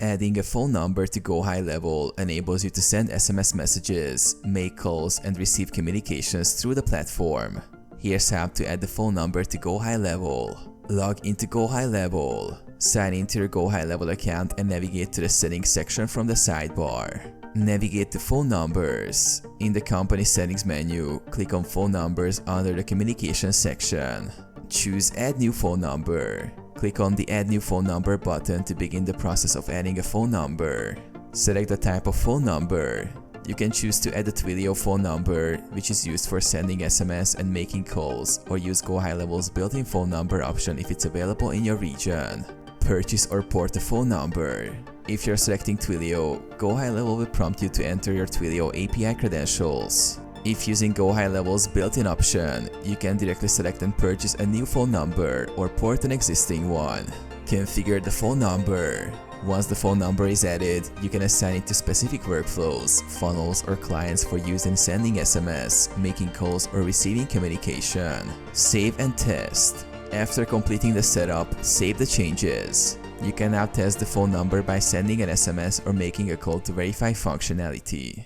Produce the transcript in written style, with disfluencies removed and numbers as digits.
Adding a phone number to GoHighLevel enables you to send SMS messages, make calls, and receive communications through the platform. Here's how to add the phone number to GoHighLevel. Log into GoHighLevel. Sign into your GoHighLevel account and navigate to the settings section from the sidebar. Navigate to phone numbers. In the company settings menu, click on phone numbers under the communications section. Choose add new phone number. Click on the add new phone number button to begin the process of adding a phone number. Select the type of phone number. You can choose to add a Twilio phone number, which is used for sending SMS and making calls, or use GoHighLevel's built-in phone number option if it's available in your region. Purchase or port a phone number. If you're selecting Twilio, GoHighLevel will prompt you to enter your Twilio API credentials. If using GoHighLevel's built-in option, you can directly select and purchase a new phone number or port an existing one. Configure the phone number. Once the phone number is added, you can assign it to specific workflows, funnels, or clients for use in sending SMS, making calls, or receiving communication. Save and test. After completing the setup, save the changes. You can now test the phone number by sending an SMS or making a call to verify functionality.